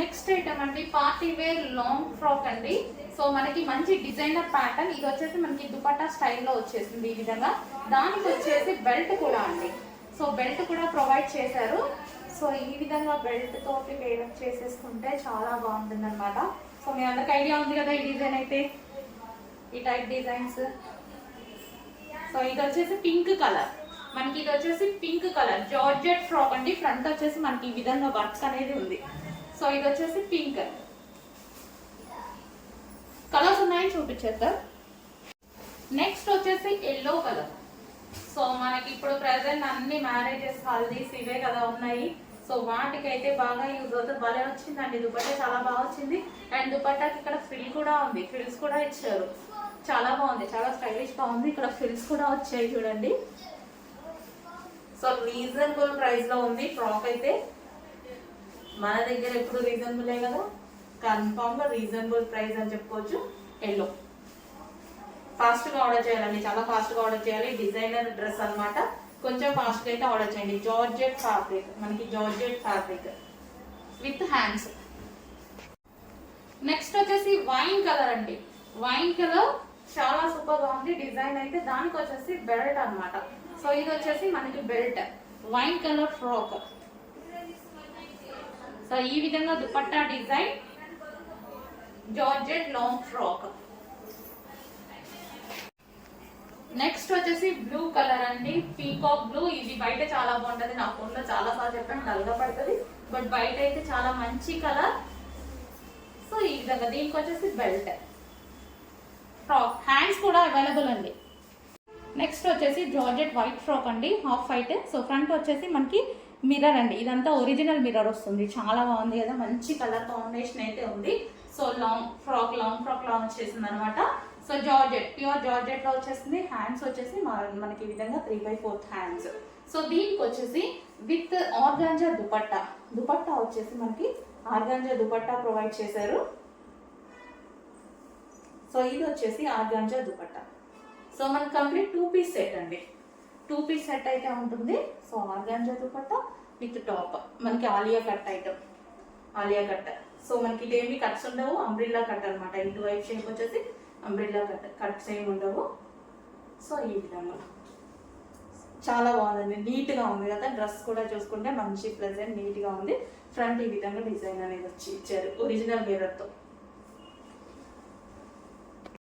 Next item అండి party wear long frock అండి. So మనకి మంచి డిజైనర్ ప్యాటర్న్. ఇది వచ్చేసి మనకి దుపట్టా స్టైల్లో వచ్చేసింది ఈ విధంగా. దానికి వచ్చేసి బెల్ట్ కూడా అండి. సో బెల్ట్ కూడా ప్రొవైడ్ చేశారు. సో ఈ విధంగా బెల్ట్ తోటి వేరప్ చేసేసుకుంటే చాలా బాగుంటుంది అనమాట. సో మీ అందరికి ఐడియా ఉంది కదా ఈ డిజైన్ అయితే, ఈ టైప్ డిజైన్స్. సో ఇది వచ్చేసి పింక్ కలర్, మనకి ఇది వచ్చేసి పింక్ కలర్ జార్జెట్ ఫ్రాక్ అండి. ఫ్రంట్ వచ్చేసి మనకి ఈ విధంగా వర్క్ అనేది ఉంది. సో ఇది వచ్చేసి పింక్ కలర్స్ ఉన్నాయని చూపించేద్దాం. నెక్స్ట్ వచ్చేసి ఎల్లో కలర్. సో మనకి ఇప్పుడు ప్రెసెంట్ అన్ని మ్యారేజెస్ హల్దీస్ ఇవే కదా ఉన్నాయి. సో వాటికైతే బాగా యూజ్ అవుతుంది. భలే వచ్చిందండి దుపట్టా, చాలా బాగా వచ్చింది. అండ్ దుపట్టాకి ఇక్కడ ఫ్రిల్ కూడా ఉంది, ఫ్రిల్స్ కూడా ఇచ్చారు. చాలా బాగుంది, చాలా స్టైలిష్ గా ఉంది. ఇక్కడ ఫ్రిల్స్ కూడా వచ్చాయి చూడండి. సో రీజనబుల్ ప్రైస్ లో ఉంది ఫ్రాక్ అయితే. మన దగ్గర ఎప్పుడు రీజనబులే కదా, కన్ఫామ్ గా రీజనబుల్ ప్రైస్ అని చెప్పుకోవచ్చు. ఎల్లో ఫాస్ట్ గా ఆర్డర్ చేయాలండి, చాలా ఫాస్ట్ గా ఆర్డర్ చేయాలి. డిజైనర్ డ్రెస్ అన్నమాట, కొంచెం ఫాస్ట్ గా అయితే ఆర్డర్ చేయండి. జార్జెట్ ఫ్యాబ్రిక్, మనకి georgette fabric with hands. Next వచ్చేసి వైన్ కలర్ అండి. వైన్ కలర్ చాలా సూపర్ గా ఉంది డిజైన్ అయితే. దానికి వచ్చేసి బెల్ట్ అన్నమాట. సో ఇది వచ్చేసి మనకి belt, wine colour frock. So ఈ విధంగా dupatta design, georgette long frock. Next వచ్చేసి బ్లూ కలర్ అండి, పీకాక్ బ్లూ. ఇది బయట చాలా బాగుంటది, నా ఫోన్ లో చాలా సార్లు చెప్పాను నల్లగా పడుతుంది, బట్ బయట అయితే చాలా మంచి కలర్. సో ఈ విధంగా దీనికి వచ్చేసి బెల్ట్, ఫ్రాక్, హ్యాండ్స్ కూడా అవైలబుల్ అండి. నెక్స్ట్ వచ్చేసి జార్జెట్ వైట్ ఫ్రాక్ అండి, హాఫ్ వైట్. సో ఫ్రంట్ వచ్చేసి మనకి మిర్రర్ అండి, ఇదంతా ఒరిజినల్ మిర్రర్ వస్తుంది. చాలా బాగుంది కదా, మంచి కలర్ కాంబినేషన్ అయితే ఉంది. సో లాంగ్ ఫ్రాక్ లా వచ్చేసింది అనమాట. సో జార్జెట్, ప్యూర్ జార్జెట్ లో వచ్చేసింది. హ్యాండ్స్ వచ్చేసి మనకి ఈ విధంగా 3/4 హ్యాండ్స్. సో దీనికి వచ్చేసి విత్ ఆర్గాంజా దుపట్టా, దుపట్టా వచ్చేసి మనకి ఆర్గాంజా దుపట్టా ప్రొవైడ్ చేశారు. సో ఇది వచ్చేసి ఆర్గాంజా దుపట్టా. సో మనకి కంప్లీట్ 2 పీస్ సెట్ అండి, 2 పీస్ సెట్ అయితే ఉంటుంది. So organza dupatta with top, మనకి Alia cut item, Alia cut. So మనకి ఇదేమి కట్స్ ఉండవు, అంబ్రిల్లా కట్ అనమాట. ఇటువైపు షేప్ వచ్చేసి అంబ్రిల్లా కట్, కట్స్ ఏమి ఉండవు. సో ఈ విధంగా చాలా బాగుందండి, నీట్గా ఉంది కదా. డ్రెస్ కూడా చూసుకుంటే మంచి ప్లెజెంట్ నీట్గా ఉంది. ఫ్రంట్ ఈ విధంగా డిజైన్ అనేది వచ్చి ఇచ్చారు ఒరిజినల్ మిర్రర్తో.